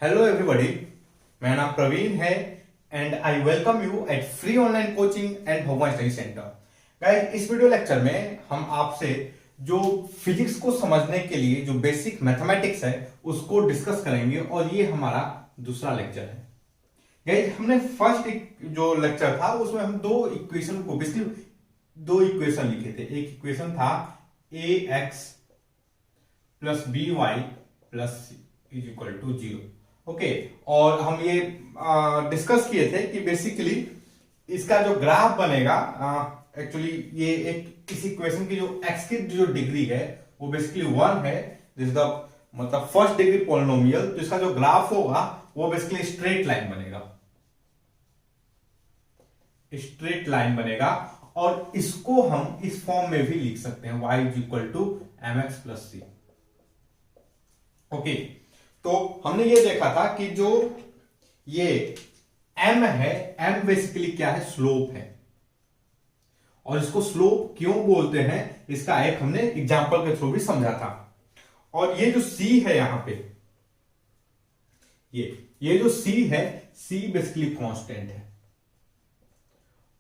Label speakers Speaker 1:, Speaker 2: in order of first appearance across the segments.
Speaker 1: Hello everybody, मेरा नाम प्रवीण है and I welcome you at free online coaching and Bhagwan study centre. Guys, इस video lecture में हम आपसे जो फिजिक्स को समझने के लिए जो बेसिक मैथमेटिक्स है उसको डिस्कस करेंगे और ये हमारा दूसरा लेक्चर है। गाइस, हमने फर्स्ट जो लेक्चर था उसमें हम दो इक्वेशन को बेसिकली दो इक्वेशन लिखे थे। एक इक्वेशन था a x plus b y plus c is equal to zero. Okay, और हम ये डिस्कस किए थे कि बेसिकली इसका जो ग्राफ बनेगा, एक्चुअली ये एक इस इक्वेशन की जो एक्स की जो डिग्री है वो बेसिकली 1 है, दिस द मतलब फर्स्ट डिग्री पॉलिनोमियल। तो इसका जो ग्राफ होगा वो बेसिकली स्ट्रेट लाइन बनेगा, स्ट्रेट लाइन बनेगा। और इसको हम इस फॉर्म में भी लिख सकते हैं, y is equal to m x plus c. Okay, तो हमने ये देखा था कि जो ये m है, m बेसिकली क्या है, स्लोप है। और इसको स्लोप क्यों बोलते हैं इसका एक हमने एग्जांपल के थ्रू भी समझा था। और ये जो c है यहां पे, ये जो c है, c बेसिकली कांस्टेंट है।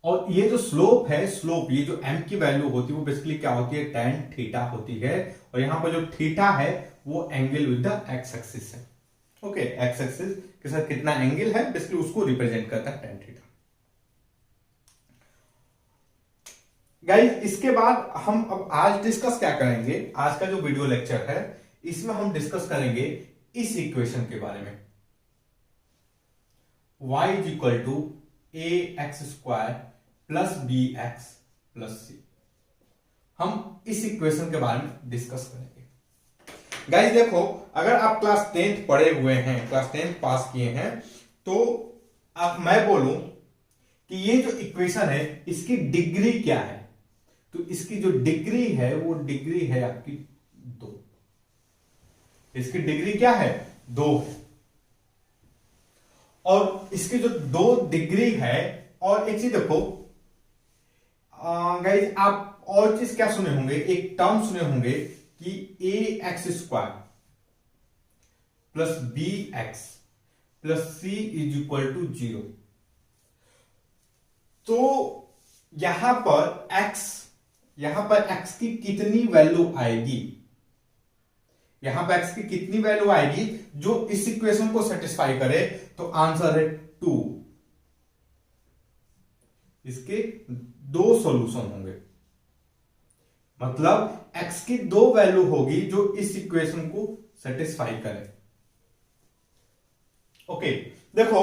Speaker 1: और ये जो स्लोप है, स्लोप ये जो m की वैल्यू होती है वो बेसिकली क्या होती है, tan थीटा होती है। और यहां पर जो थीटा है वो angle with the x axis है। ओके, एक्स एक्सिस के साथ कितना एंगल है बेसिकली उसको रिप्रेजेंट करता है tan थीटा। गाइस, इसके बाद हम अब आज डिस्कस क्या करेंगे, आज का जो वीडियो लेक्चर है इसमें हम डिस्कस करेंगे इस इक्वेशन के बारे में, y is equal to a x square plus b x plus c. हम इस इक्वेशन के बारे में डिस्कस करेंगे। गाइस देखो, अगर आप क्लास 10th पढ़े हुए हैं, क्लास 10th पास किए हैं, तो अब मैं बोलूं कि ये जो इक्वेशन है इसकी डिग्री क्या है, तो इसकी जो डिग्री है वो डिग्री है आपकी 2। इसकी डिग्री क्या है, 2 है। और इसकी जो 2 डिग्री है, और एक चीज देखो गाइस, आप और चीज क्या सुने होंगे, एक टर्म सुने होंगे कि a x square plus b x plus c is equal to 0। तो यहां पर x की कितनी वैल्यू आएगी, यहां पर x की कितनी वैल्यू आएगी जो इस इक्वेशन को सेटिस्फाई करे, तो आंसर है 2। इसके 2 सॉल्यूशन होंगे, मतलब x की 2 वैल्यू होगी जो इस इक्वेशन को सेटिस्फाई करे। ओके, देखो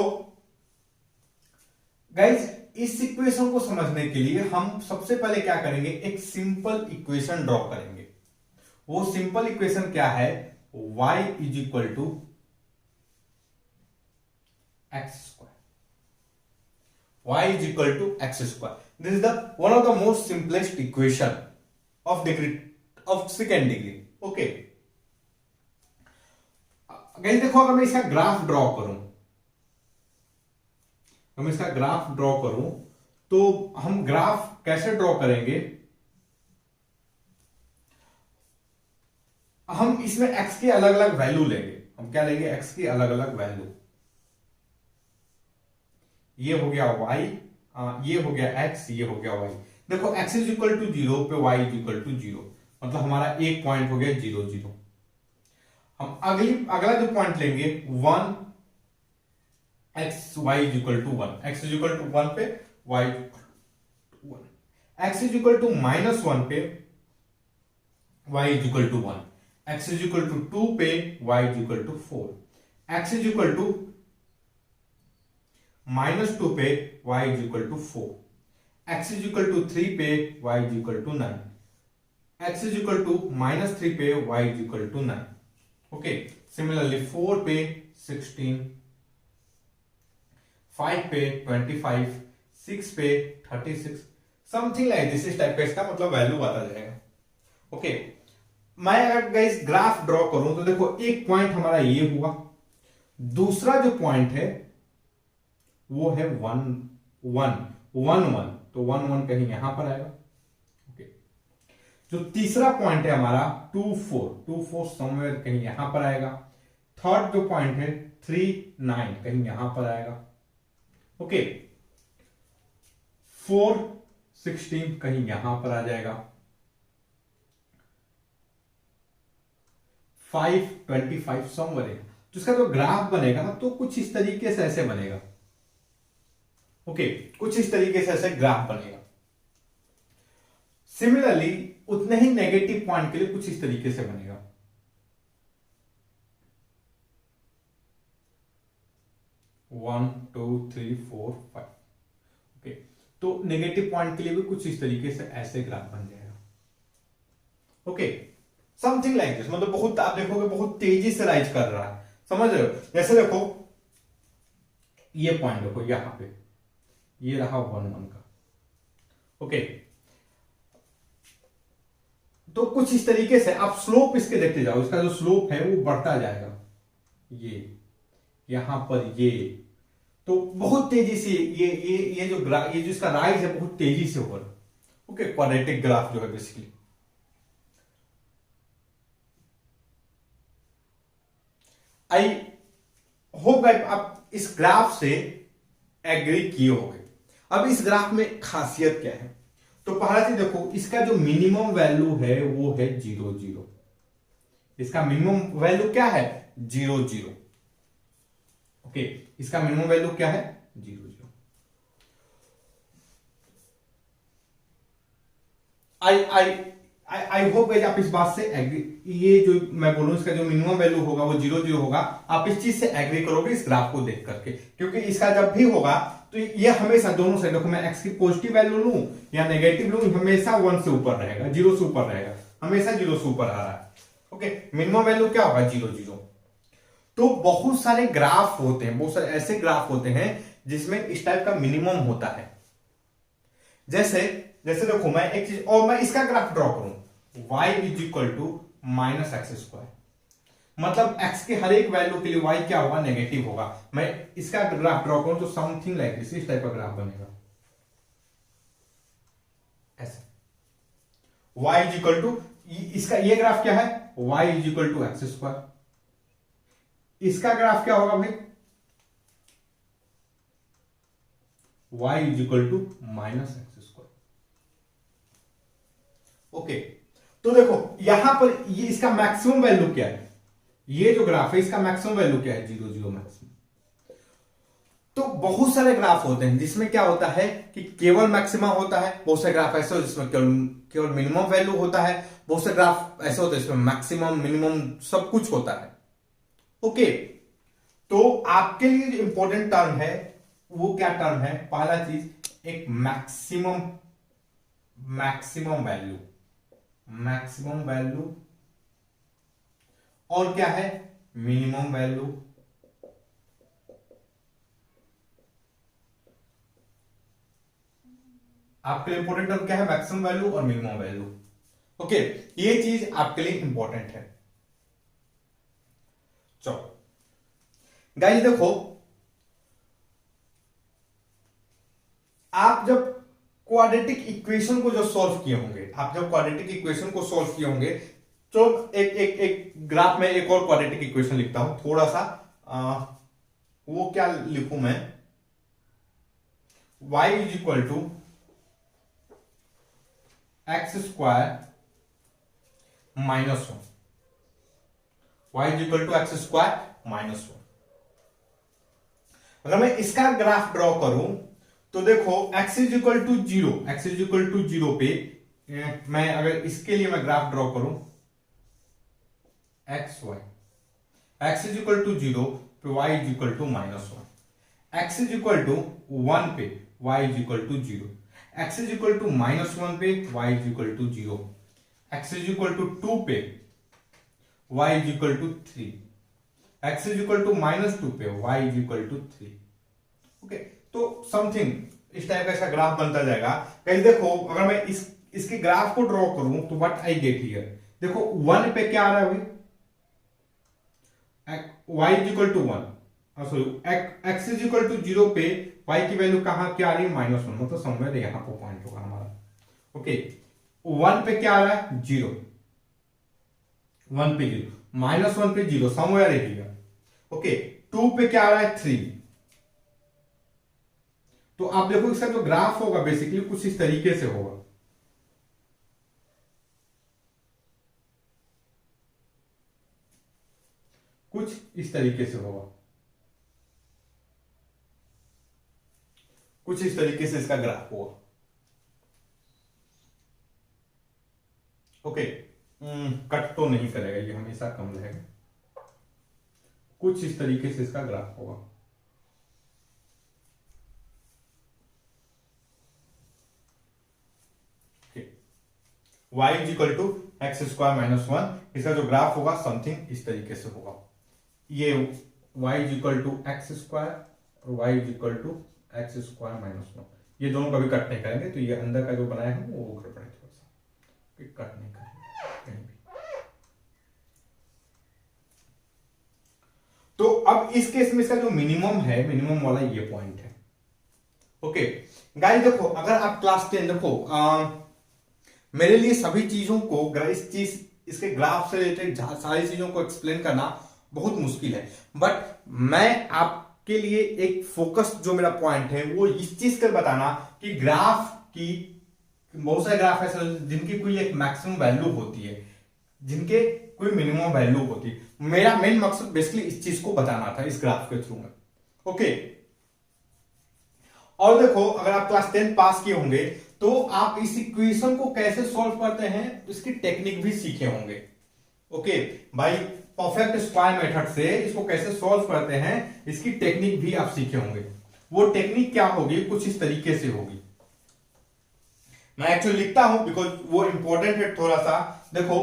Speaker 1: गाइस, इस इक्वेशन को समझने के लिए हम सबसे पहले क्या करेंगे, एक सिंपल इक्वेशन ड्रॉ करेंगे। वो सिंपल इक्वेशन क्या है, y is equal to x square, y is equal to x square. This is the one of the most simplest equation of degree of second degree. Okay guys, देखो अगर मैं इसका graph draw करूं, तो हम graph कैसे draw करेंगे, हम इसमें x की अलग अलग वैल्यू लेंगे। हम क्या लेंगे, x की अलग अलग वैल्यू। ये हो गया y, ये हो गया x, ये हो गया y। देखो x इज इक्वल टू 0 पे y इज इक्वल टू 0, मतलब हमारा एक पॉइंट हो गया 0 0। हम अगला जो पॉइंट लेंगे 1 x y is equal to 1, x is equal to 1 पे y is 1, x is equal to -1 पे y is equal to 1, x is equal to 2 पे y is equal to 4, x is equal to -2 पे y is equal to 4, x is equal to 3 पे y is equal to 9, x is equal to -3 पे y is equal to 9। Okay, similarly 4 पे 16, 5 पे 25, 6 पे 36, something like this. इस type का इसका मतलब वैल्यू आता जाएगा। ओके, मैं अगर गाइस ग्राफ ड्रॉ करूं तो देखो एक पॉइंट हमारा ये हुआ, दूसरा जो पॉइंट है वो है 1 1 1 1, तो 1 1 कहीं यहां पर आएगा। ओके, जो तीसरा पॉइंट है हमारा 2 4 समवेयर कहीं यहां पर आएगा। थर्ड जो पॉइंट है 3 9 कहीं यहां पर आएगा। ओके, 4 16 कहीं यहां पर आ जाएगा। 5 25 समवेयर है। तो इसका जो ग्राफ बनेगा ना तो कुछ इस तरीके से ऐसे बनेगा। ओके, कुछ इस तरीके से ऐसे ग्राफ बनेगा। सिमिलरली उतने ही नेगेटिव पॉइंट के लिए कुछ इस तरीके से बनेगा। One two three four five. Okay, तो नेगेटिव पॉइंट के लिए भी कुछ इस तरीके से ऐसे ग्राफ बन जाएगा। ओके, समथिंग लाइक दिस, मतलब बहुत आप देखोगे बहुत तेजी से राइज कर रहा है, समझ रहे हो। जैसे देखो ये पॉइंट देखो यहां पे, ये रहा 1 1 का। ओके, तो कुछ इस तरीके से आप स्लोप इसके देखते जाओ, इसका जो स्लोप है वो बढ़ता जाएगा। ये यहां पर ये तो बहुत तेजी से ये जो इसका राइज है बहुत तेजी से हो रहा है। ओके, क्वाड्रेटिक ग्राफ जो है बेसिकली। आई होप गाइस आप इस ग्राफ से एग्री किए होंगे। अब इस ग्राफ में खासियत क्या है, तो पहला चीज देखो, इसका जो मिनिमम वैल्यू है वो है 0 0। इसका मिनिमम वैल्यू क्या है 0 0। ओके, इसका मिनिमम वैल्यू क्या है 0 0। आई होप आप इस बात से एग्री, ये जो मैं बोलूं इसका जो मिनिमम वैल्यू होगा वो 0 0 होगा। आप इस चीज से एग्री करोगे इस ग्राफ को देख करके, क्योंकि इसका जब भी होगा तो ये हमेशा दोनों साइड देखो, मैं एक्स की पॉजिटिव वैल्यू लूं या नेगेटिव लूं, हमेशा 1 से ऊपर रहेगा, 0 से ऊपर रहेगा, हमेशा 0 से ऊपर आ रहा है। ओके, मिनिमम वैल्यू क्या होगा 0 0। तो बहुत सारे ग्राफ होते हैं, बहुत सारे ऐसे ग्राफ होते हैं जिसमें इस टाइप का मिनिमम होता है। जैसे जैसे देखो मैं एक चीज और मैं इसका ग्राफ ड्रॉ करूं, y is equal to minus x square, मतलब x के हर एक वैल्यू के लिए y क्या होगा नेगेटिव होगा। मैं इसका ग्राफ ड्रॉ करूं तो समथिंग लाइक दिस, इस टाइप का ग्राफ बनेगा ऐसे। y इज इक्वल टू, इसका ये ग्राफ क्या है y is equal to x square. इसका ग्राफ क्या होगा भाई y is equal to minus x square. Okay, तो देखो यहां पर ये इसका मैक्सिमम वैल्यू क्या है, ये जो ग्राफ है इसका मैक्सिमम वैल्यू क्या है 0 0 मैक्सिमम। तो बहुत सारे ग्राफ होते हैं जिसमें क्या होता है कि केवल मैक्सिमम होता है, बहुत से ग्राफ ऐसे होते हैं जिसमें केवल मिनिमम वैल्यू होता है, बहुत से ग्राफ ऐसे होते हैं जिसमें मैक्सिमम मिनिमम सब कुछ होता है। ओके, तो आपके लिए जो इंपॉर्टेंट टर्म है वो क्या टर्म है, पहला चीज एक मैक्सिमम वैल्यू और क्या है मिनिमम वैल्यू। आपके लिए इंपॉर्टेंट टर्म क्या है मैक्सिमम वैल्यू और मिनिमम वैल्यू। ओके, ये चीज आपके लिए इंपॉर्टेंट है। चलो गाइस देखो, आप जब क्वाड्रेटिक इक्वेशन को जो सॉल्व किए होंगे, आप जब क्वाड्रेटिक इक्वेशन को सॉल्व किए होंगे तो एक ग्राफ में एक और क्वाड्रेटिक इक्वेशन लिखता हूं थोड़ा सा, वो क्या लिखूं मैं, y is equal to x square minus 1, y is equal to x square minus 1। अगर मैं इसका ग्राफ ड्रॉ करूं तो देखो x is equal to 0, x is equal to 0 पे मैं अगर इसके लिए मैं ग्राफ ड्रॉ करूं x y, x is equal to 0 पे y is equal to minus 1, x is equal to 1 पे y is equal to 0, x is equal to minus 1 पे y is equal to 0, x is equal to 2 पे y is equal to 3, x is equal to minus 2 पे y is equal to 3। Okay, तो something इस type का इसका graph बनता जाएगा। कहीं देखो अगर मैं इसके ग्राफ को ड्रॉ करूं तो व्हाट आई गेट हियर, देखो 1 पे क्या आ रहा है भाई y is equal to 1, sorry x is equal to 0 पे y की वैल्यू कहां क्या आ रही है माइनस 1, मतलब समवेयर यहां पर पॉइंट होगा हमारा। ओके, 1 पे क्या आ रहा है 0, 1 पे 0, माइनस 1 पे 0 समवेयर हियर, ओके, 2 पे क्या आ रहा है 3। तो आप देखो इसका जो ग्राफ होगा बेसिकली कुछ इस तरीके से होगा। कुछ इस तरीके से होगा, कुछ इस तरीके से इसका ग्राफ होगा। ओके, कट तो नहीं करेगा, ये हमेशा कम रहेगा। कुछ इस तरीके से इसका ग्राफ होगा। y is equal to x square minus 1, इसका जो ग्राफ होगा समथिंग इस तरीके से होगा। ये y is equal to x square और y is equal to x square minus 1, ये दोनों कभी कट नहीं करेंगे, तो ये अंदर का जो बनाया है वो गड़बड़ है थोड़ा सा, कट नहीं करेंगे कहीं भी। तो अब इस केस में इसका जो मिनिमम है, मिनिमम वाला ये पॉइंट है। ओके गाइस, देखो अगर आप क्लास 10 देखो, मेरे लिए सभी चीजों को इस चीज इसके ग्राफ से रिलेटेड सारी चीजों को एक्सप्लेन करना बहुत मुश्किल है, बट मैं आपके लिए एक फोकस जो मेरा पॉइंट है वो इस चीज कर बताना कि ग्राफ की बहुत सारे ग्राफ ऐसे जिनकी कोई एक मैक्सिमम वैल्यू होती है, जिनके कोई मिनिमम वैल्यू होती है। मेरा मेन मकसद बेसिकली इस चीज को बताना था इस ग्राफ के थ्रू में। ओके, और देखो अगर आप क्लास 10 पास किए होंगे तो आप इस इक्वेशन को कैसे सॉल्व करते हैं इसकी टेक्निक भी सीखे होंगे। ओके भाई, परफेक्ट स्क्वायर मेथड से इसको कैसे सॉल्व करते हैं इसकी टेक्निक भी आप सीखे होंगे। वो टेक्निक क्या होगी, कुछ इस तरीके से होगी। मैं एक्चुअली लिखता हूं बिकॉज वो इंपॉर्टेंट है थोड़ा सा। देखो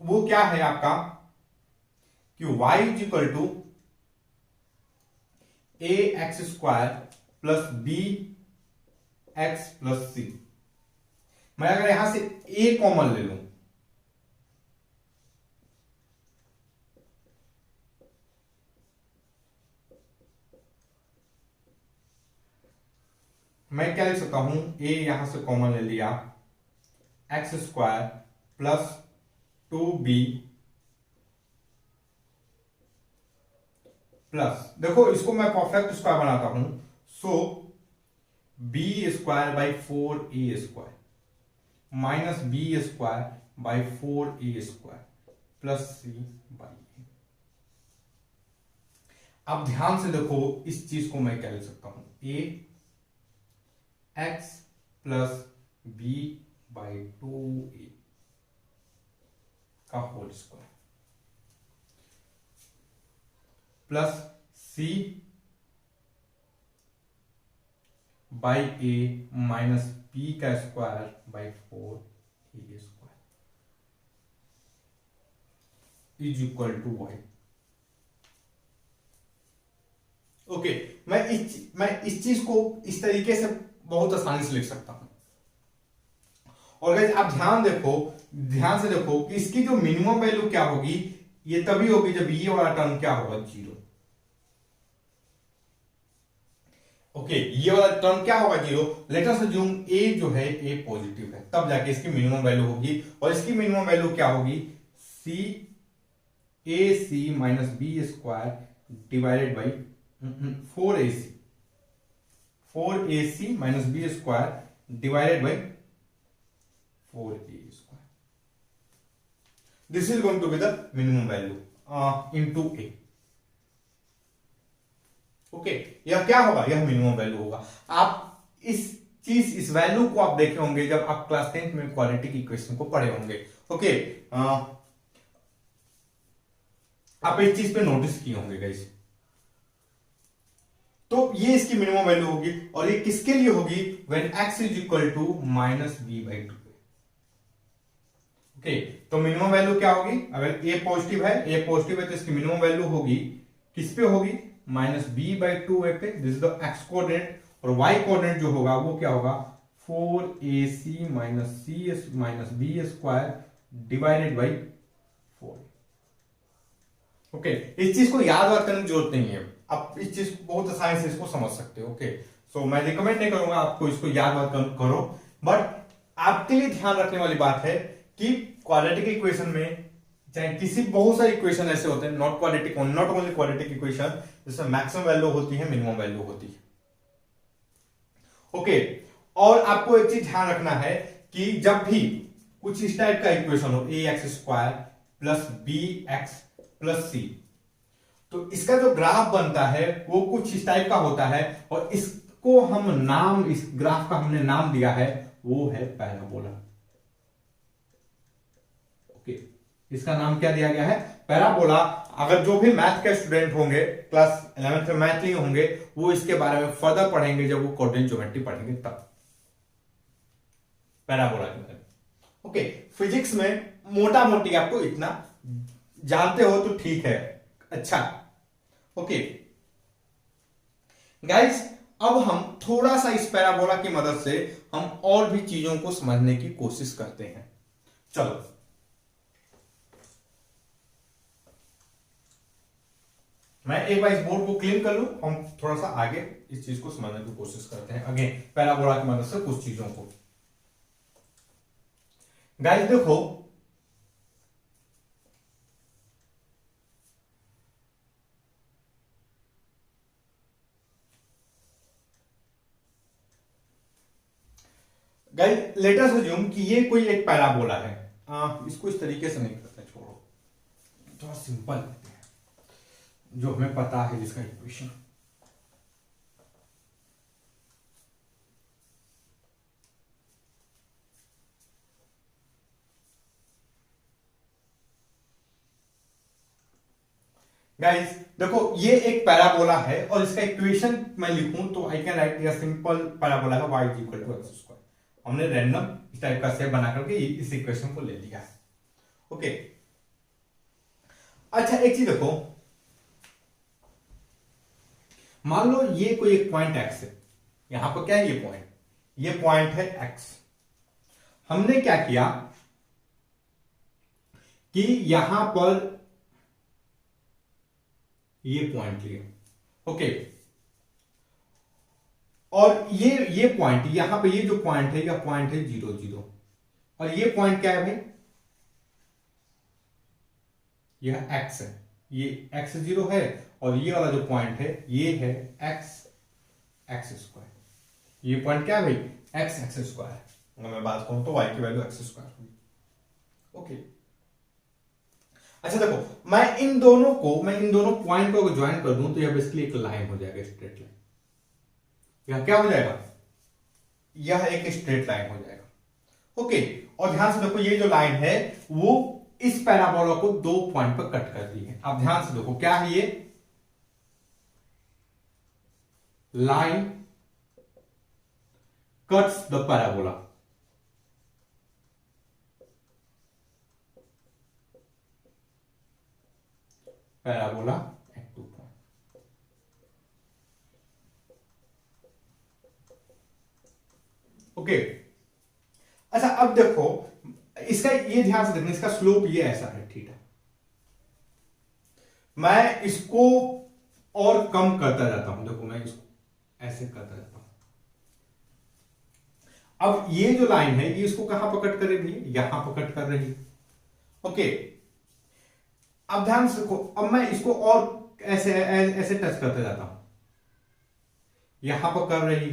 Speaker 1: वो क्या है आपका कि y is equal to a x square plus b x plus c. मैं अगर यहां से a कॉमन ले लूं, मैं क्या लिख सकता हूं, a यहां से कॉमन ले लिया, x square plus 2b plus, देखो इसको मैं परफेक्ट स्क्वायर बनाता हूं, so b square by 4a square minus b square by 4a square plus c by a. अब ध्यान से देखो इस चीज को मैं क्या लिख सकता हूं, a x plus b by 2a का whole square plus c by a minus b का square by 4a square is equal to y. Okay, मैं इस चीज को इस तरीके से बहुत आसानी से लिख सकता हूं। और गाइस आप ध्यान से देखो कि इसकी जो मिनिमम वैल्यू क्या होगी, ये तभी होगी जब ये वाला टर्म क्या होगा, 0। ओके, ये वाला टर्म क्या होगा, 0। लेट अस अज्यूम a जो है a पॉजिटिव है, तब जाके इसकी मिनिमम वैल्यू होगी। और इसकी मिनिमम वैल्यू क्या होगी, ac minus b square divided by 4ac minus b square divided by 4a square. This is going to be the minimum value into a। Okay, यह क्या होगा, यह मिनिमम वैल्यू होगा। आप इस वैल्यू को आप देखे होंगे जब आप क्लास 10 में क्वाड्रेटिक इक्वेशन को पढ़े होंगे। ओके, आप इस चीज पे नोटिस किए होंगे गाइस। तो ये इसकी मिनिमम वैल्यू होगी, और ये किसके लिए होगी, when x is equal to minus b by 2। Okay, तो मिनिमम वैल्यू क्या होगी, अगर a पॉजिटिव है तो इसकी मिनिमम वैल्यू होगी किस पे होगी, माइनस बी बाई 2a पे। This is the x coordinate, और y कोऑर्डिनेट जो होगा वो क्या होगा, 4ac minus c minus b square divided by 4। Okay, इस चीज को याद करने की जरूरत नहीं है, आप इस चीज को बहुत आसानी से इसको समझ सकते हो। ओके, सो मैं रिकमेंड नहीं करूंगा आपको इसको याद करो, बट आपके लिए ध्यान रखने वाली बात है कि क्वाड्रेटिक इक्वेशन में चाहे किसी बहुत सारे इक्वेशन ऐसे होते हैं, नॉट ओनली क्वाड्रेटिक इक्वेशन, जिसमें मैक्सिमम वैल्यू होती है, मिनिमम वैल्यू होती है। ओके, और आपको एक चीज ध्यान रखना है कि जब भी कुछ इस टाइप का इक्वेशन हो, a x square plus b x plus c, तो इसका जो ग्राफ बनता है वो कुछ इस टाइप का होता है, और इसको हम नाम, इस ग्राफ का हमने नाम दिया है, वो है पैराबोला। ओके, इसका नाम क्या दिया गया है? पैराबोला। अगर जो भी मैथ के स्टूडेंट होंगे, क्लास 11th में मैथ लिए होंगे, वो इसके बारे में फर्दर पढ़ेंगे जब वो कोऑर्डिनेट ज्योमेट्री पढ़ेंगे तब, पैराबोला के बारे में। ओके, फिजिक्स में मोटा मोटी आपको इतना जानते हो तो ठीक है, अच्छा। ओके गाइस, अब हम थोड़ा सा इस पैराबोला की मदद से हम और भी चीजों को समझने की कोशिश करते हैं। चलो, मैं एक बार इस बोर्ड को क्लीन कर लूं, हम थोड़ा सा आगे इस चीज को समझने की कोशिश करते हैं, अगेन पैराबोला की मदद से कुछ चीजों को। गाइस देखो, गाइस लेट अस अज्यूम कि ये कोई एक पैराबोला है। इसको इस तरीके से नहीं करते, छोड़ो, थोड़ा सिंपल करते हैं जो हमें पता है जिसका इक्वेशन। गाइस देखो, ये एक पैराबोला है और इसका इक्वेशन मैं लिखूं तो आई कैन राइट ये सिंपल पैराबोला है, y equal to x square. हमने रैंडम इस टाइप का शेप बना करके इस इक्वेशन को ले लिया है। ओके, अच्छा एक चीज देखो, मान लो ये कोई एक पॉइंट x है, यहां पर क्या है ये पॉइंट है x। हमने क्या किया कि यहां पर ये पॉइंट लिया। ओके, और ये पॉइंट, यहां पे ये जो पॉइंट है, यह पॉइंट है 0 0, और ये पॉइंट क्या है भाई? यह x है, ये x 0 है, और ये वाला जो पॉइंट है ये है x स्क्वायर। ये पॉइंट क्या है भाई? x square. अगर मैं बात करूं तो y की वैल्यू x स्क्वायर होगी। ओके, अच्छा देखो, मैं इन दोनों पॉइंट को ज्वाइन कर दूं तो यह बेसिकली एक लाइन हो जाएगा, स्ट्रेट लाइन। यह क्या हो जाएगा? यह एक स्ट्रेट लाइन हो जाएगा। ओके, और ध्यान से देखो, ये जो लाइन है वो इस पैराबोला को दो पॉइंट पर कट कर दी है। अब ध्यान से देखो, क्या है ये? Line cuts the parabola. Parabola at 2 point. Okay, अच्छा अब देखो, इसका ये ध्यान से देखना, इसका स्लोप ये ऐसा है, थीटा। मैं इसको और कम करता जाता हूं, देखो मैं इसको ऐसे करता जाता हूं। अब ये जो लाइन है ये इसको कहां पकड़ कर रही है? यहां पकड़ कर रही है। ओके, अब ध्यान से देखो, अब मैं इसको और ऐसे ऐसे टच करते जाता हूं, यहां पर कर रही।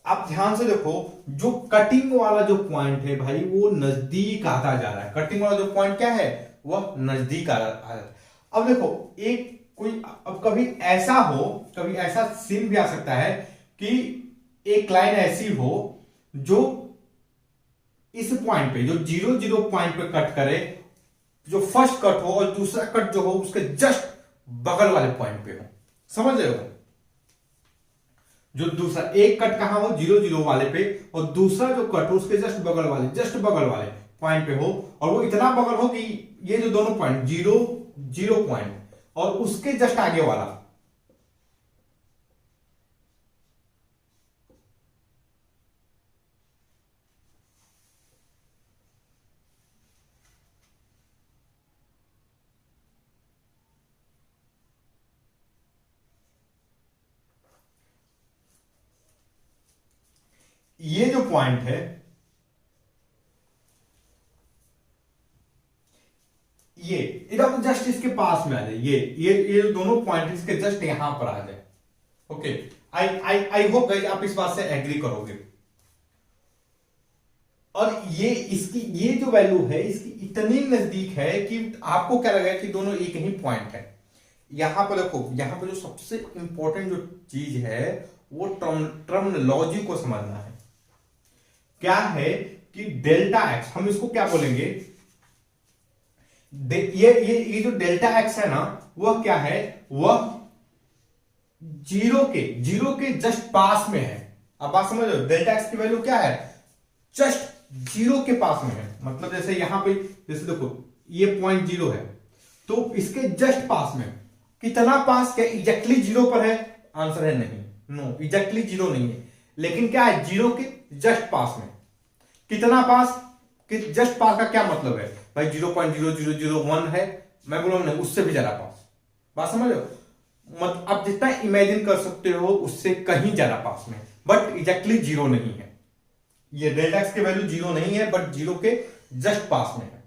Speaker 1: आप ध्यान से देखो, जो कटिंग वाला जो पॉइंट है भाई वो नजदीक आता जा रहा है। कटिंग वाला जो पॉइंट क्या है? वह नजदीक आ रहा है। अब देखो, एक कोई, अब कभी ऐसा हो, कभी ऐसा सीन भी आ सकता है कि एक लाइन ऐसी हो जो इस पॉइंट पे, जो 0 0 पॉइंट पे कट करे, जो फर्स्ट कट हो, और दूसरा कट जो हो उसके जस्ट बगल वाले पॉइंट पे हो। समझ रहे हो? जो दूसरा एक कट कहां हो? 0 0 वाले पे, और दूसरा जो कट हो उसके जस्ट बगल वाले पॉइंट पे हो, और वो इतना बगल हो कि ये जो दोनों पॉइंट 0 0 पॉइंट और उसके जस्ट आगे वाला, ये जो पॉइंट है इसके पास में आ जाए, ये जो दोनों पॉइंट इसके जस्ट यहां पर आ जाए। ओके, आई होप गाइस आप इस बात से एग्री करोगे। और ये जो वैल्यू है इसकी इतनी नजदीक है कि आपको क्या लगेगा कि दोनों एक ही पॉइंट है। यहां पर देखो, यहां पर जो सबसे इंपॉर्टेंट जो चीज है वो टर्मिनोलॉजी को समझना है। क्या है कि डेल्टा एक्स, हम इसको क्या बोलेंगे, ये जो डेल्टा एक्स है ना, वह क्या है, वह जीरो के जस्ट पास में है। अब बात समझ लो, डेल्टा एक्स की वैल्यू क्या है, जस्ट जीरो के पास में है। मतलब जैसे यहां पे, जैसे देखो ये पॉइंट जीरो है, तो इसके जस्ट पास में, कितना पास, क्या एग्जैक्टली जीरो पर है, आंसर है नहीं, नो एग्जैक्टली जीरो नहीं है, लेकिन क्या है, जीरो के जस्ट पास में। कितना पास, कि जस्ट पास का क्या मतलब है भाई, 0.0001 है, मैं बोलूं नहीं, उससे भी ज्यादा पास। बात समझ लो, मतलब आप जितना इमेजिन कर सकते हो उससे कहीं ज्यादा पास में, बट एग्जैक्टली जीरो नहीं है। ये डेल्टा एक्स की वैल्यू जीरो नहीं है, बट जीरो के जस्ट पास में है।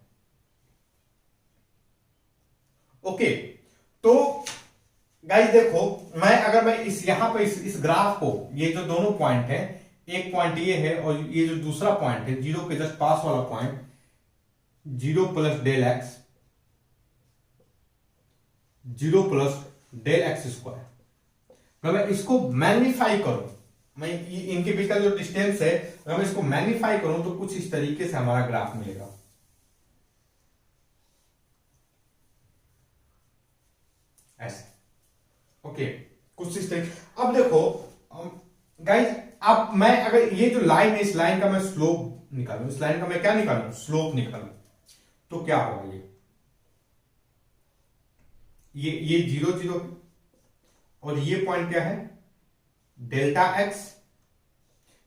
Speaker 1: ओके, तो गाइस देखो, मैं यहां पे इस ग्राफ को, ये जो दोनों पॉइंट है, एक पॉइंट ये है और ये जो दूसरा पॉइंट है, जीरो के जस्ट पास वाला point, 0 plus del x, 0 plus del x square, अगर मैं इसको मैग्नीफाई करूं, मैं इनके बीच का जो डिस्टेंस है, अगर मैं इसको मैग्नीफाई करूं तो कुछ इस तरीके से हमारा ग्राफ मिलेगा। ऐसे, ओके, कुछ इस तरीके। अब देखो गाइस, अब मैं अगर ये जो लाइन है, इस लाइन का मैं स्लोप निकालूं, इस लाइन का मैं क्या निकालूं, स्लोप निकालूं, तो क्या होगा, ये 0 0 और ये पॉइंट क्या है, delta x,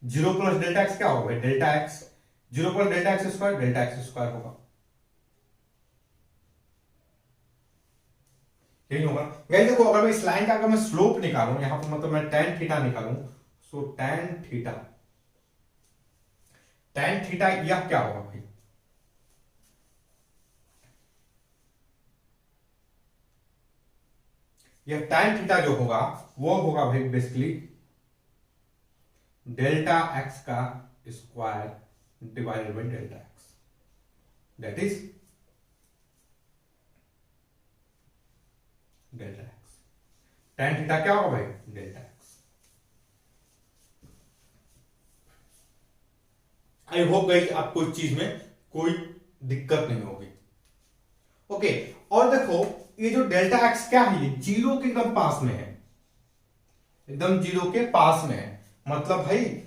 Speaker 1: 0 plus delta x क्या होगा, delta x, 0 plus delta x square, delta x square होगा, यही होगा। गाइस देखो, अगर मैं इस लाइन का अगर मैं स्लोप निकालूं, यहां पर मतलब मैं tan थीटा निकालूं, सो tan थीटा यह क्या होगा भाई, यह tan थीटा जो होगा वो होगा भाई बेसिकली डेल्टा एक्स का square divided by delta x, that is delta x. tan theta क्या होगा भाई, delta x. I hope guys आपको इस चीज में कोई दिक्कत नहीं होगी। ओके, और देखो ये जो डेल्टा एक्स क्या है, ये जीरो के एकदम पास में है, एकदम जीरो के पास में है, मतलब भाई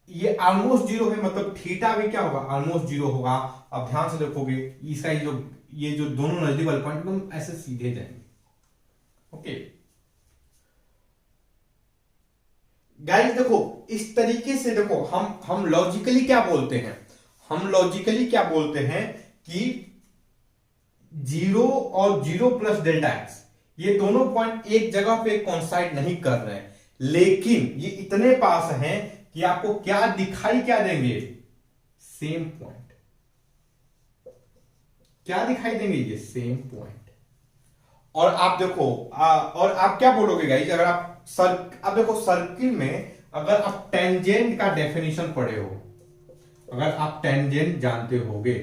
Speaker 1: ये ऑलमोस्ट जीरो है, मतलब थीटा भी क्या होगा, ऑलमोस्ट जीरो होगा। अब ध्यान से देखोगे, इसका ये जो दोनों नजदीक वाले पॉइंट एकदम ऐसे सीधे जाएंगे। ओके गाइस देखो, इस तरीके से देखो, हम लॉजिकली क्या बोलते हैं, हम लॉजिकली क्या बोलते हैं कि 0 और 0 प्लस डेल्टा एक्स, ये दोनों पॉइंट एक जगह पे कॉन्साइड नहीं कर रहे हैं, लेकिन ये इतने पास हैं कि आपको क्या दिखाई क्या देंगे, सेम पॉइंट। क्या दिखाई देंगे, ये सेम पॉइंट। और आप देखो, और आप क्या बोलोगे गाइस, अगर आप अब देखो सर्किल में अगर आप टेंजेंट का डेफिनेशन पढ़े हो, अगर आप टेंजेंट जानते होगे,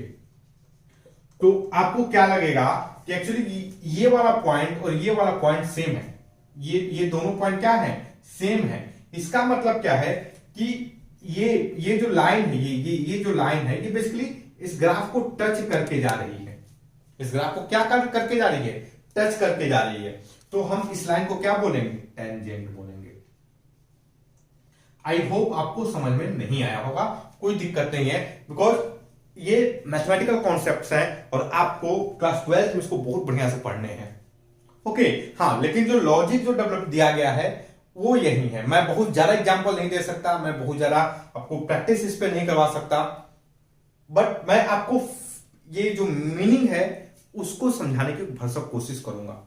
Speaker 1: तो आपको क्या लगेगा कि एक्चुअली ये वाला पॉइंट और ये वाला पॉइंट सेम है, ये दोनों पॉइंट क्या है, सेम है। इसका मतलब क्या है कि ये जो लाइन है, ये जो लाइन है, ये बेसिकली इस ग्राफ को टच करके जा रही है, इस ग्राफ को क्या करके जा रही है, टच करके जा रही है। तो हम इस लाइन को क्या बोलेंगे, टेंजेंट बोलेंगे। आई होप आपको समझ में नहीं आया होगा, कोई दिक्कत नहीं है, बिकॉज ये मैथमेटिकल कॉन्सेप्ट्स हैं और आपको क्लास 12 में इसको बहुत बढ़िया से पढ़ने हैं। ओके, हाँ, लेकिन जो लॉजिक जो डेवलप दिया गया है वो यही है। मैं बहुत ज्यादा एग्जांपल नहीं दे सकता, मैं बहुत ज्यादा आपको प्रैक्टिस इस पे नहीं करवा सकता, बट मैं आपको ये जो मीनिंग है उसको समझाने की भरसक कोशिश करूंगा।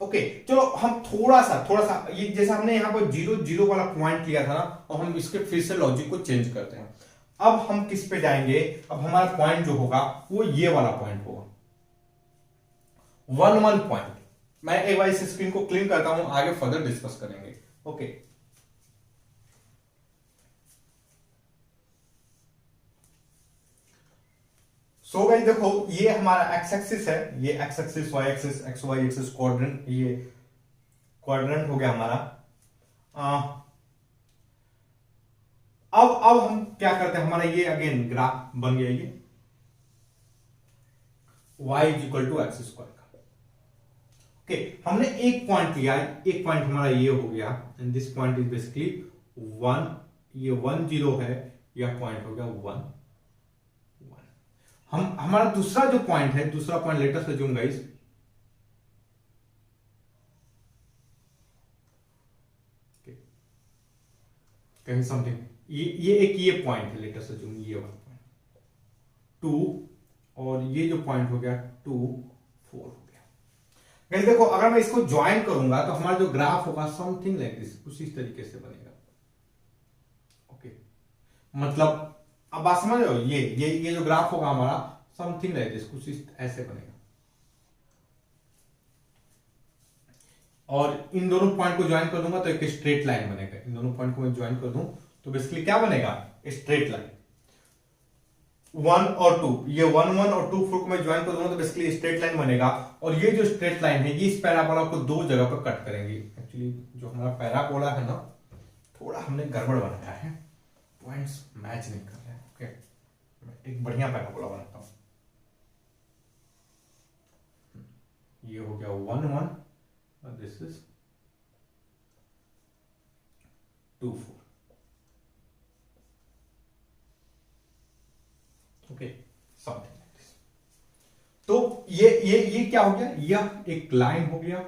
Speaker 1: ओके, चलो हम थोड़ा सा ये जैसे हमने यहां पर 0 0 वाला पॉइंट लिया था ना, और हम इसके फिर से लॉजिक को चेंज करते हैं। अब हम किस पे जाएंगे, अब हमारा पॉइंट जो होगा वो ये वाला पॉइंट होगा, 1 1 पॉइंट। मैं एक बार इस स्क्रीन को क्लीन करता हूं, आगे फर्दर डिस्कस करेंगे। ओके, सो गाइस देखो, ये हमारा एक्स एक्सिस है, ये x axis, y axis, x y axis, quadrant, ये क्वाड्रेंट हो गया हमारा। अब हम क्या करते हैं, हमारा ये अगेन ग्राफ बन गया, ये y is equal to x square का। ओके, हमने एक पॉइंट लिया, एक पॉइंट हमारा ये हो गया, and this point is basically 1, ये 1 0 है, यह पॉइंट हो गया 1 1। हमारा दूसरा जो पॉइंट है, दूसरा पॉइंट लेटर से जूम गाइस, कहीं समथिंग, ये एक ये पॉइंट है, लेटर से जूम, ये वाला पॉइंट 2, और ये जो पॉइंट हो गया 2 4 हो गया। गाइस देखो, अगर मैं इसको ज्वाइन करूंगा तो हमारा जो ग्राफ होगा समथिंग लाइक दिस, कुछ इस तरीके से बनेगा। ओके, मतलब अब बात समझ रहे हो, ये जो ग्राफ होगा हमारा समथिंग लाइक दिस, कुछ ऐसे बनेगा। और इन दोनों पॉइंट को ज्वाइन कर दूंगा तो एक स्ट्रेट लाइन बनेगा। इन दोनों पॉइंट को मैं ज्वाइन कर दूं तो बेसिकली क्या बनेगा, स्ट्रेट लाइन। 1 और 2, ये 1 1 और 2 4 को मैं ज्वाइन कर दूंगा तो बेसिकली स्ट्रेट लाइन बनेगा। और ये जो स्ट्रेट लाइन है, ये इस पैराबोला को दो जगह पर कट करेंगे। एक्चुअली जो हमारा पैराबोला है ना, थोड़ा हमने गड़बड़ बनाया है, पॉइंट्स मैच नहीं कर रहे हैं। ओके, मैं एक बढ़िया पैराबोला बनाता हूं। ये हो गया 1 1, this is 2 4। Okay, something like this. तो ये क्या हो गया, यह एक लाइन हो गया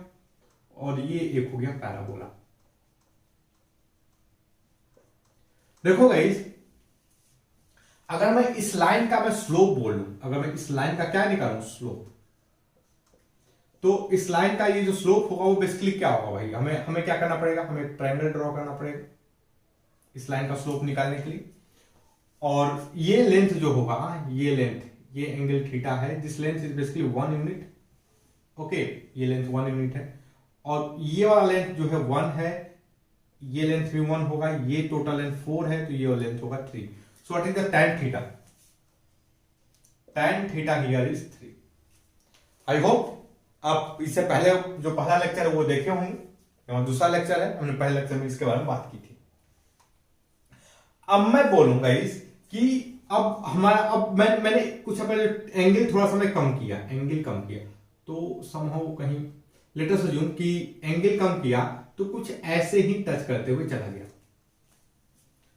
Speaker 1: और ये एक हो गया पैराबोला। देखो गाइस, अगर मैं इस लाइन का मैं स्लोप बोलूं, अगर मैं इस लाइन का क्या निकालूं, स्लोप, तो इस लाइन का ये जो स्लोप होगा वो बेसिकली क्या होगा भाई, हमें क्या करना पड़ेगा, हमें एक ट्रायंगल ड्रॉ करना पड़ेगा इस लाइन का स्लोप निकालने के लिए। और ये लेंथ जो होगा, ये लेंथ, ये एंगल थीटा है, this length is basically 1 unit. Okay, ये लेंथ 1 यूनिट है, और ये वाला लेंथ जो है 1 है, ये लेंथ भी 1 होगा, ये टोटल लेंथ 4 है, तो ये लेंथ होगा 3। So what is the tan theta, tan theta here is 3। I hope आप इससे पहले जो पहला लेक्चर है वो देखे होंगे, दूसरा लेक्चर है, हमने पहले लेक्चर में इसके बारे में बात की थी। अब मैं बोलूंगा इस कि अब हमारा, अब मैंने कुछ पहले एंगल थोड़ा सा मैं कम किया, एंगल कम किया, तो समहाउ कहीं लेटर से जूम कि एंगल कम किया तो कुछ ऐसे ही टच करते हुए चला गया।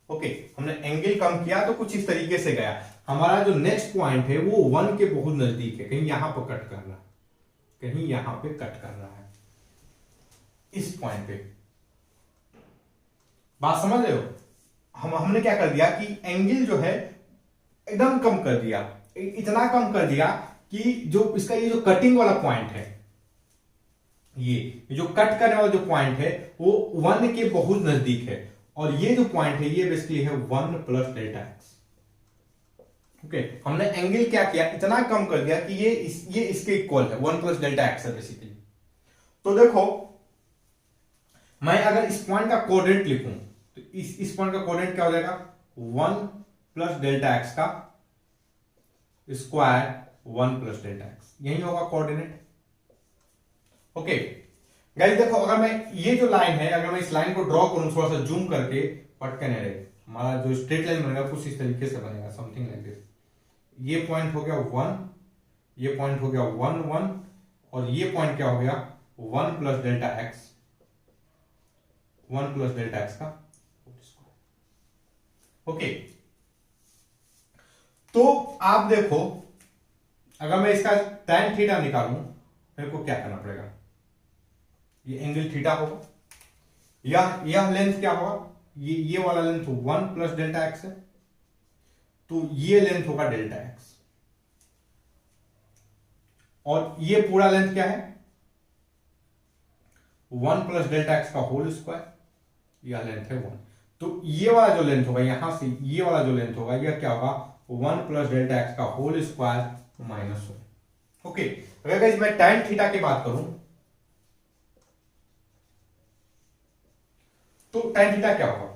Speaker 1: ओके, हमने एंगल कम किया तो कुछ इस तरीके से गया। हमारा जो नेक्स्ट पॉइंट है वो 1 के बहुत नजदीक है, कहीं यहां पर कट कर रहा है, कहीं यहां पे कट कर रहा है, इस पॉइंट पे। बात समझ रहे हो, हमने क्या कर दिया कि एंगल जो है एकदम कम कर दिया, इतना कम कर दिया कि जो इसका ये जो कटिंग वाला पॉइंट है, ये जो कट करने वाला जो पॉइंट है वो 1 के बहुत नजदीक है, और ये जो पॉइंट है ये बेसिकली है 1 प्लस डेल्टा एक्स। ओके, हमने एंगल क्या किया, इतना कम कर दिया कि ये इसके इक्वल है, 1 प्लस डेल्टा एक्स है बेसिकली। तो देखो, मैं अगर इस पॉइंट का कोऑर्डिनेट लिखूं तो इस पॉइंट का कोऑर्डिनेट क्या हो जाएगा, 1 प्लस डेल्टा एक्स का स्क्वायर 1 प्लस डेल्टा एक्स, यही होगा कोऑर्डिनेट। ओके गाइस, देखो अगर मैं ये जो लाइन है, अगर मैं इस लाइन को ड्रॉ करूं थोड़ा सा जूम करके, व्हाट कैन आई राइट, हमारा जो स्ट्रेट लाइन बनेगा कुछ इस तरीके से बनेगा, समथिंग लाइक दिस। ये पॉइंट हो गया 1, ये पॉइंट हो गया 1 1, और ये पॉइंट क्या हो गया 1 plus delta x, 1 plus delta x का। ओके, तो आप देखो, अगर मैं इसका tan थीटा निकालूं, मेरे को क्या करना पड़ेगा, ये एंगल थीटा होगा, यह लेंथ क्या होगा, ये वाला लेंथ 1 प्लस डेल्टा एक्स है, तो ये लेंथ होगा डेल्टा एक्स, और ये पूरा लेंथ क्या है 1 प्लस डेल्टा एक्स का होल स्क्वायर, यह लेंथ है 1। तो ये वाला जो लेंथ होगा यहां से ये वाला जो लेंथ होगा यह क्या होगा 1 प्लस डेल्टा एक्स का होल स्क्वायर माइनस 1। ओके, अगर गाइस मैं tan थीटा की बात करूं तो tan थीटा क्या होगा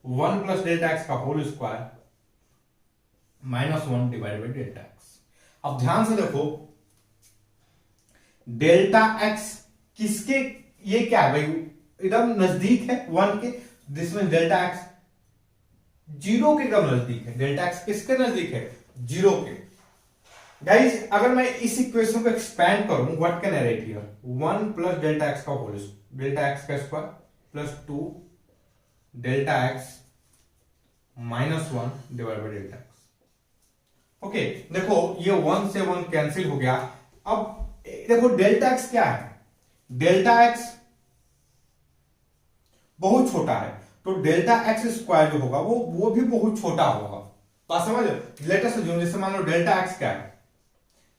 Speaker 1: 1 प्लस डेल्टा एक्स का whole square minus 1 divided by delta x. अब ध्यान से देखो डेल्टा एक्स किसके, ये क्या है भाई, एकदम नजदीक है 1 के, जिसमें डेल्टा एक्स 0 के एकदम नजदीक है। डेल्टा एक्स किसके नजदीक है 0 के। गाइस अगर मैं इस इक्वेशन को एक्सपैंड करूं what can I right here 1 plus delta x का होल डेल्टा एक्स का square plus 2 delta x minus 1 divide by delta x. Okay, देखो ये 1 से 1 कैंसिल हो गया। अब देखो डेल्टा एक्स क्या है, डेल्टा एक्स बहुत छोटा है, तो डेल्टा एक्स स्क्वायर जो होगा वो भी बहुत छोटा होगा। बात समझ, लेट अस अज्यूम जैसे मान लो डेल्टा एक्स क्या है,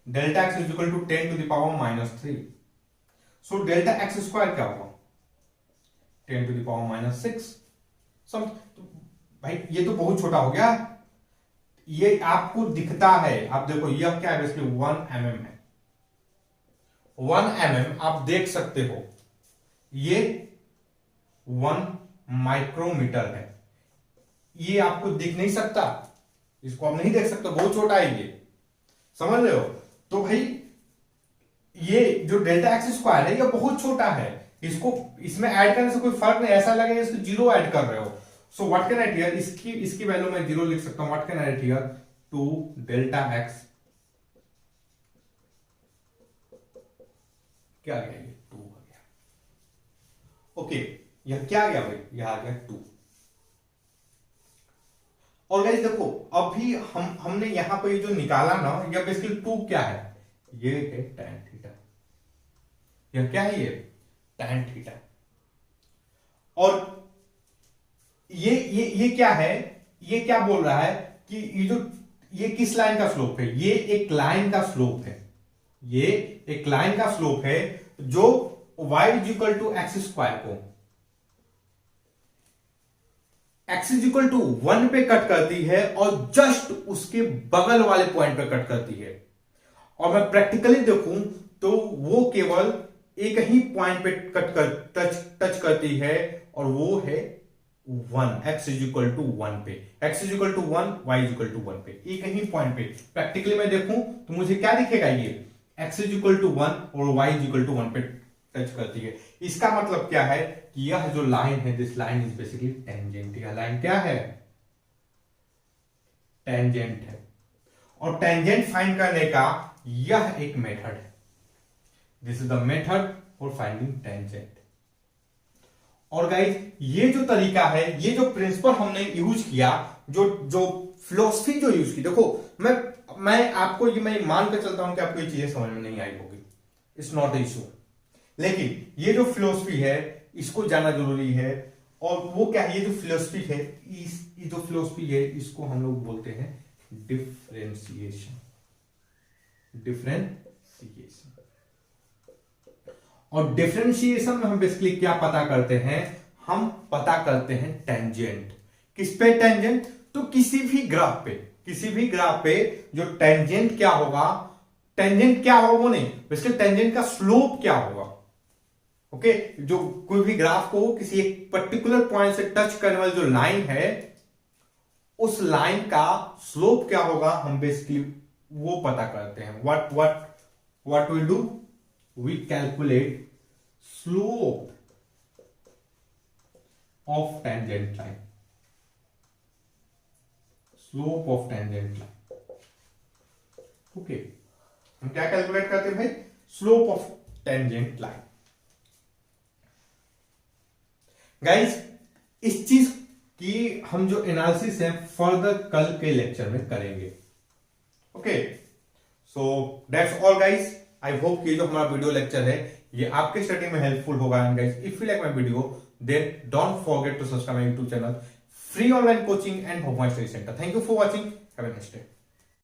Speaker 1: delta x is equal to 10 to the power minus 3। So delta x square क्या होगा 10 टू द पावर माइनस 6। समझ, तो भाई ये तो बहुत छोटा हो गया, ये आपको दिखता है। आप देखो यह क्या है बेसिकली 1 mm है, 1 mm आप देख सकते हो, ये 1 माइक्रोमीटर है, ये आपको दिख नहीं सकता, इसको आप नहीं देख सकते, बहुत छोटा है ये, समझ रहे हो। तो भाई ये जो डेल्टा एक्स स्क्वायर है ये बहुत छोटा है, इसको इसमें ऐड करने से कोई फर्क नहीं, ऐसा लगेगा इसको 0 ऐड कर रहे हो। So what can I right here, इसकी वैल्यू मैं 0 लिख सकता हूं। What can I right here 2 delta x क्या आ गया, ये 2 आ गया। ओके, यह क्या आ गया भाई, यह आ गया 2। और गाइस देखो अभी हमने यहां पर ये जो निकाला ना, यह बेसिकली 2 क्या है, ये है tan थीटा। यह क्या है, ये tan थीटा। और ये क्या है, ये क्या बोल रहा है कि ये किस लाइन का स्लोप है, ये एक लाइन का स्लोप है, ये एक लाइन का स्लोप है जो y is equal to x square को x इज इक्वल टू 1 पे कट करती है और जस्ट उसके बगल वाले पॉइंट पे कट करती है। और मैं प्रैक्टिकली देखूं तो वो केवल एक ही पॉइंट पे टच करती है, और वो है 1, x इज इक्वल टू 1 पे, x is equal to 1, y is equal to 1 पे, एक ही पॉइंट पे प्रैक्टिकली मैं देखूं तो मुझे क्या दिखेगा, ये x इज इक्वल टू 1 और y इज इक्वल टू 1 पे टच करती है। इसका मतलब क्या है कि यह जो लाइन है, this line is basically tangent. यह लाइन क्या है, टेंजेंट है। और टेंजेंट फाइंड करने का यह एक मेथड है, this is the method for finding tangent. और गाइज ये जो तरीका है, ये जो प्रिंसिपल हमने यूज किया, जो फिलोसफी जो यूज की, देखो मैं आपको ये मैं मान के चलता हूं कि आपको ये चीजें समझ में नहीं आई होगी, इट्स नॉट इशू, लेकिन ये जो फिलोसफी है इसको जानना जरूरी है। और वो क्या है, ये जो फिलोसफी है, ये जो फिलोसफी है इसको हम लोग बोलते हैं डिफरेंशिएशन। और डिफरेंशिएशन में हम बेसिकली क्या पता करते हैं, हम पता करते हैं टेंजेंट। किस पे टेंजेंट, तो किसी भी ग्राफ पे जो टेंजेंट क्या होगा, टेंजेंट क्या होगा वो नहीं, बेसिकली टेंजेंट का स्लोप क्या होगा। ओके, जो कोई भी ग्राफ को किसी एक पर्टिकुलर पॉइंट से टच करने वाली जो लाइन है, उस लाइन का स्लोप क्या होगा, हम बेसिकली वो पता करते हैं। What we do, we calculate slope of tangent line, slope of tangent line. Okay, हम क्या कैलकुलेट करते हैं भाई, slope of tangent line. Guys इस चीज की हम जो एनालिसिस है फर्दर कल के लेक्चर में करेंगे। Okay, so that's all guys, I hope कि जो हमारा वीडियो लेक्चर है ये आपके स्टडी में हेल्पफुल होगा। And guys if you like my video then don't forget to subscribe my YouTube channel free online coaching and Bhagwan study centre. Thank you for watching, have a nice day.